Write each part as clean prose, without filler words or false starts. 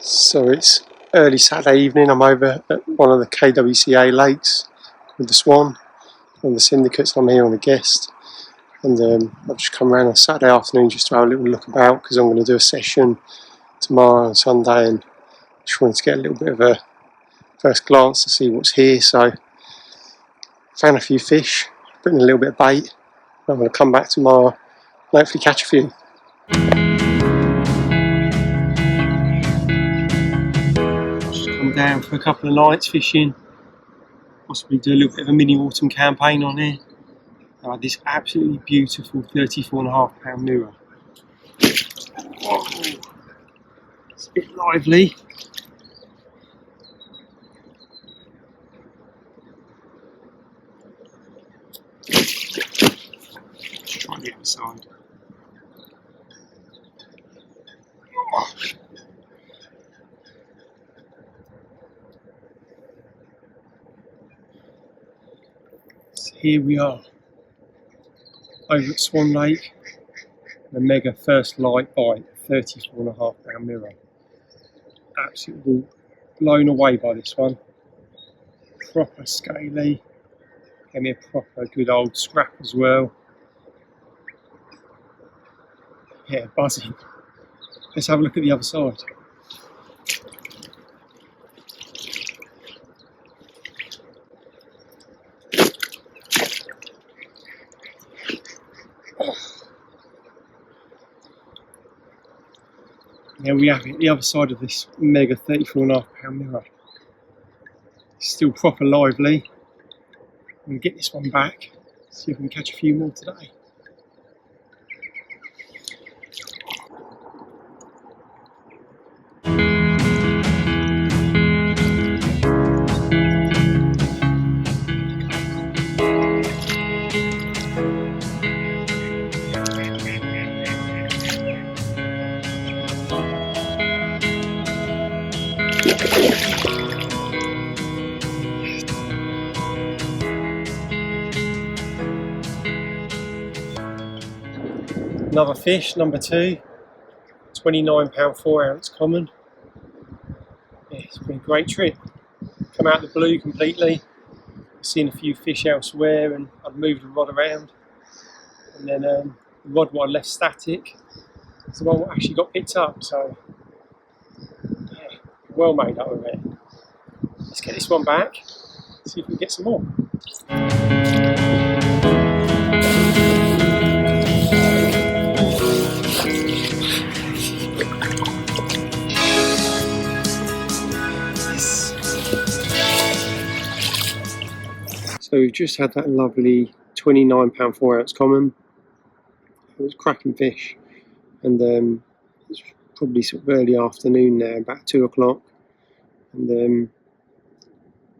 So it's early Saturday evening. I'm over at one of the KWCA lakes with the Swan, one of the syndicates. I'm here on a guest, and I've just come around on Saturday afternoon just to have a little look about because I'm going to do a session tomorrow and Sunday, and just wanted to get a little bit of a first glance to see what's here. So found a few fish, put in a little bit of bait. I'm going to come back tomorrow and hopefully catch a few. Down for a couple of nights fishing, possibly do a little bit of a mini autumn campaign on here. I had this absolutely beautiful 34.5 pound mirror. Whoa. It's a bit lively. Let's try the other side. So here we are over at Swan Lake, the mega first light bite 34.5 pound mirror. Absolutely blown away by this one. Proper scaly, gave me a proper good old scrap as well. Yeah, buzzing. Let's have a look at the other side. There we have it, the other side of this mega 34.5 pound mirror. It's still proper lively. I'm going to get this one back, see if we can catch a few more today. Another fish, number 2, 29 pound 4 ounce common. Yeah, it's been a great trip. Come out of the blue completely. I've seen a few fish elsewhere and I've moved the rod around. And then the rod what I left static is the one that actually got picked up. So, yeah, well made up of it. Let's get this one back, see if we can get some more. So we've just had that lovely 29 pound 4 ounce common. It was cracking fish, and it's probably sort of early afternoon now, about 2 o'clock. And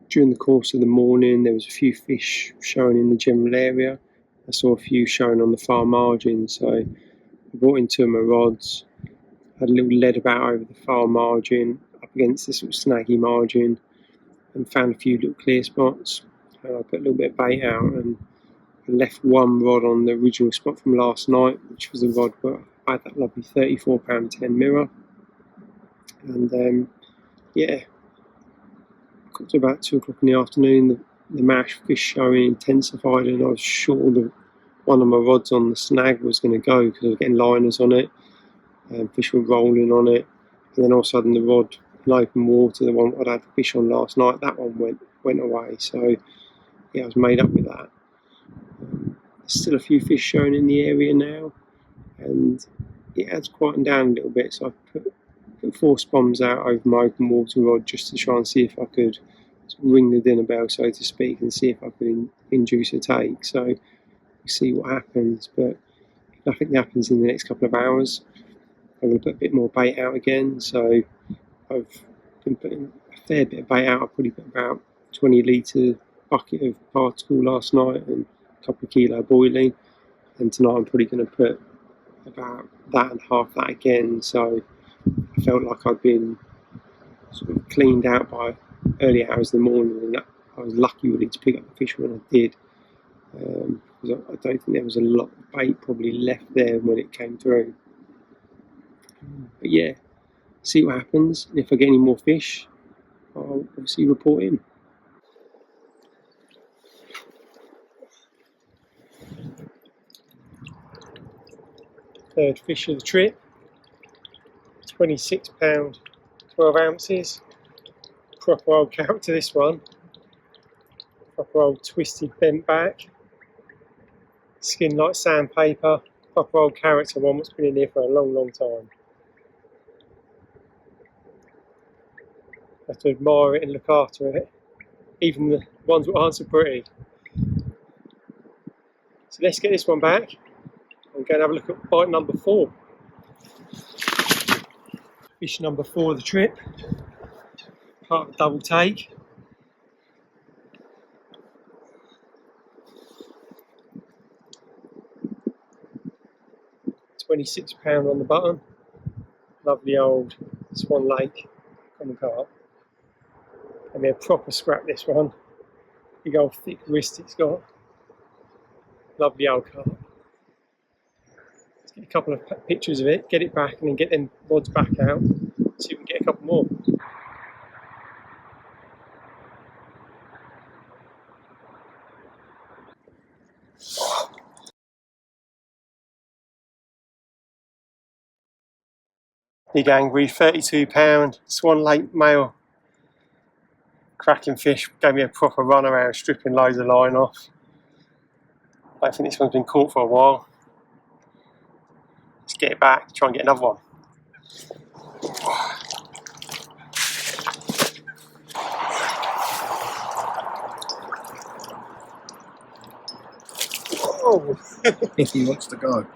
during the course of the morning, there was a few fish showing in the general area. I saw a few showing on the far margin, so I brought in 2 of my rods. Had a little lead about over the far margin, up against this sort of snaggy margin, and found a few little clear spots. I put a little bit of bait out and left one rod on the original spot from last night, which was a rod where I had that lovely 34 pound 10 mirror. And yeah, got to about 2 o'clock in the afternoon, the mash fish showing intensified, and I was sure that one of my rods on the snag was going to go because I was getting liners on it, and fish were rolling on it. And then all of a sudden the rod in open water, the one I'd had the fish on last night, that one went away. So yeah, I was made up with that. There's still a few fish showing in the area now, and it has quietened down a little bit, so I've put 4 spoms out over my open water rod just to try and see if I could ring the dinner bell, so to speak, and see if I could induce a take. So we'll see what happens, but if nothing happens in the next couple of hours, I'm going to put a bit more bait out again. So I've been putting a fair bit of bait out. I probably put about 20 litre bucket of particle last night and a couple of kilo boiling, and tonight I'm probably going to put about that and half that again. So I felt like I'd been sort of cleaned out by early hours of the morning, and I was lucky really to pick up the fish when I did, because I don't think there was a lot of bait probably left there when it came through. But yeah, see what happens, and if I get any more fish, I'll obviously report in. Third fish of the trip, £26, 12 ounces. Proper old character, this one. Proper old twisted bent back. Skin like sandpaper. Proper old character, one that's been in here for a long time. I have to admire it and look after it. Even the ones that aren't so pretty. So let's get this one back and go and have a look at bite number 4. Fish number 4 of the trip. Part of a double take. £26 on the button. Lovely old Swan Lake common carp. I mean, a proper scrap, this one. Big old thick wrist it's got. Lovely old carp. Let's get a couple of pictures of it, get it back, and then get them rods back out. See if we can get a couple more. Big angry, £32 Swan Lake male. Cracking fish, gave me a proper run around, stripping loads of line off. I think this one's been caught for a while. Let's get it back, try and get another one. Oh. If he wants to go.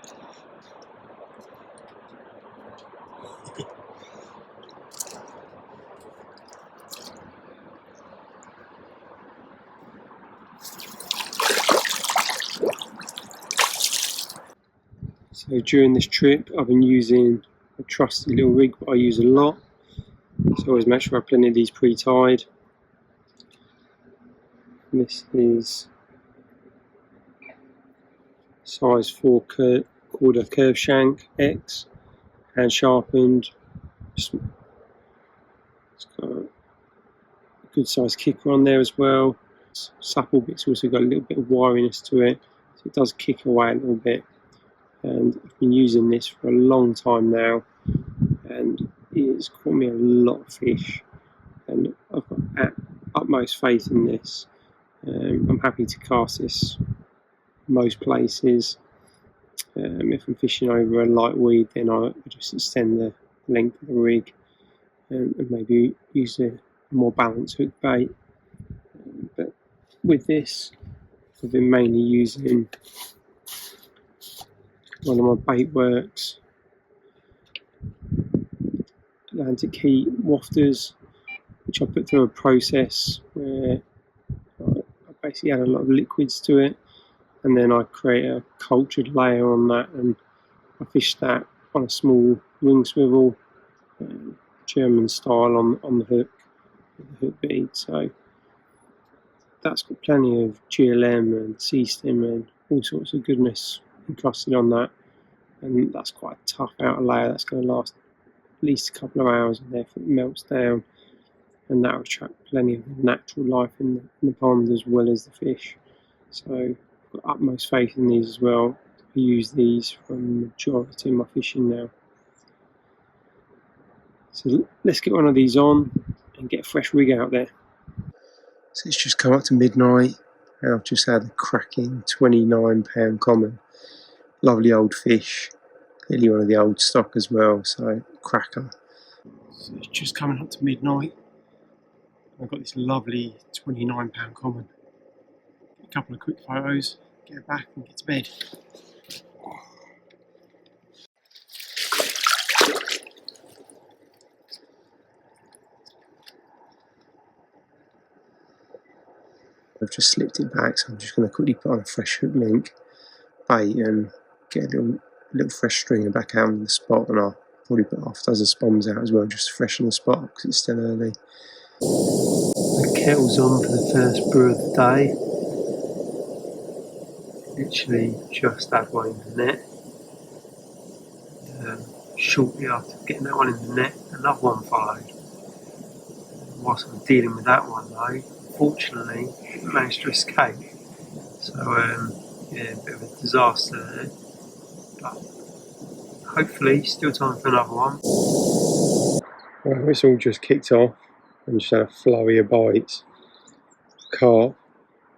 So during this trip, I've been using a trusty little rig that I use a lot. So I always make sure I have plenty of these pre-tied. This is size 4 called a curve shank X, hand sharpened. It's got a good size kicker on there as well. It's supple, but it's also got a little bit of wiriness to it, so it does kick away a little bit. And I've been using this for a long time now, and it's caught me a lot of fish, and I've got utmost faith in this. I'm happy to cast this most places. If I'm fishing over a light weed, then I just extend the length of the rig and maybe use a more balanced hook bait. But with this, I've been mainly using one of my bait works Atlantic Heat wafters, which I put through a process where I basically add a lot of liquids to it, and then I create a cultured layer on that, and I fish that on a small ring swivel, German style on the hook, with the hook bead. So that's got plenty of GLM and C-stim and all sorts of goodness encrusted on that, and that's quite a tough outer layer that's going to last at least a couple of hours, and therefore it melts down, and that will attract plenty of natural life in the pond as well as the fish. So I've got utmost faith in these as well. I use these for the majority of my fishing now. So let's get one of these on and get a fresh rig out there. So it's just come up to midnight, and I've just had a cracking £29 common. Lovely old fish, clearly one of the old stock as well, so cracker. So it's just coming up to midnight. I've got this lovely £29 common. Get a couple of quick photos, get it back and get to bed. I've just slipped it back, so I'm just going to quickly put on a fresh hook link, bait, and get a little fresh stringer back out on the spot, and I'll probably put half a dozen spoms out as well, just to freshen the spot because it's still early. The kettle's on for the first brew of the day. Literally just had one in the net. shortly after getting that one in the net, another one followed. Whilst I'm dealing with that one though, fortunately it managed to escape. So yeah, a bit of a disaster there. But hopefully still time for another one. Well, it's all just kicked off and just had a flurry of bites. Carp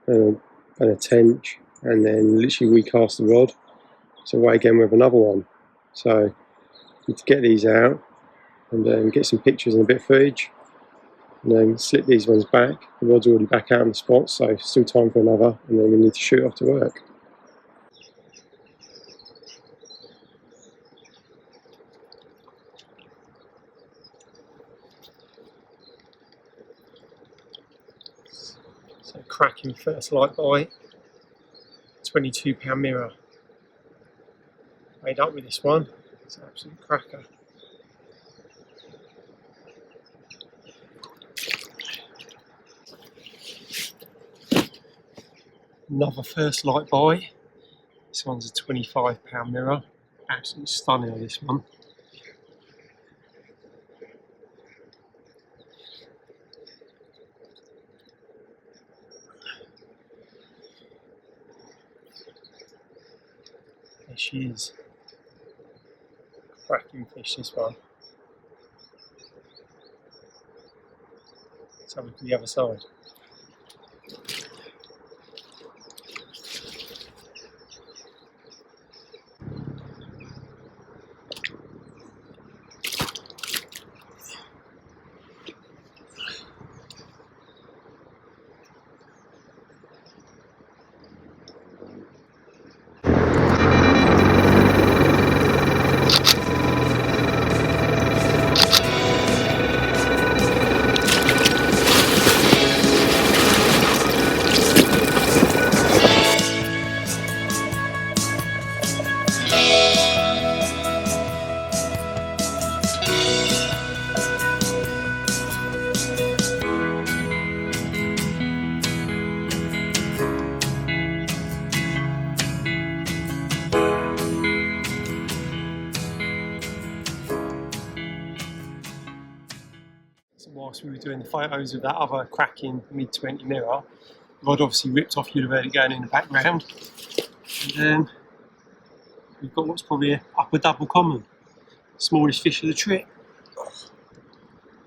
and a tench, and then literally we cast the rod. So away again with another one. So need to get these out and get some pictures and a bit of footage, and then slip these ones back. The rod's already back out on the spot, so still time for another, and then we need to shoot off to work. So cracking first light bite, £22 mirror. Made up with this one, it's an absolute cracker. Another first light bite. This one's a £25 mirror. Absolutely stunning on this one. There she is. Cracking fish, this one. Let's have a look at the other side. So whilst we were doing the photos of that other cracking mid-20 mirror, the rod obviously ripped off. You'd have heard it going in the background. And we've got what's probably an upper double common. Smallest fish of the trip.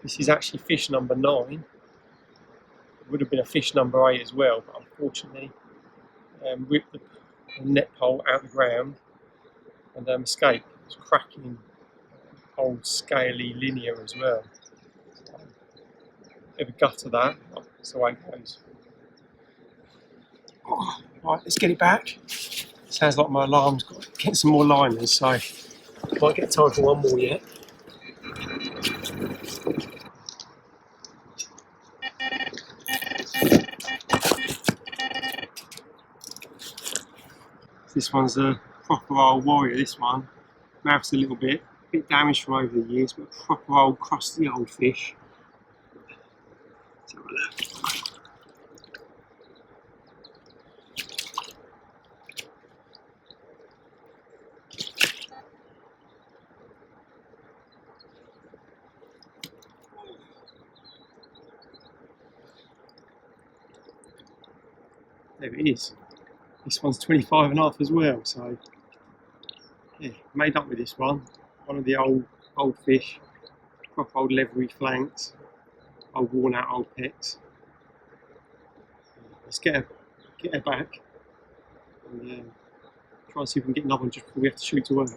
This is actually fish number 9. It would have been a fish number 8 as well, but unfortunately ripped the net pole out of the ground and escaped. It was cracking old scaly linear as well. Bit of a gut of that, that's the way it goes. Oh, right, let's get it back. Sounds like my alarm's got getting some more liners, so might get time for one more yet. This one's a proper old warrior, this one. Mouth's a little bit damaged from over the years, but proper old crusty old fish. Let's have a look. There it is. This one's 25.5 as well, so yeah, made up with this one. One of the old fish, proper old leathery flanks, old worn out old pecs. Let's get her back and try and see if we can get another one just before we have to shoot to work.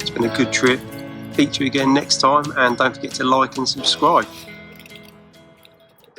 It's been a good trip. Speak to you again next time, and don't forget to like and subscribe.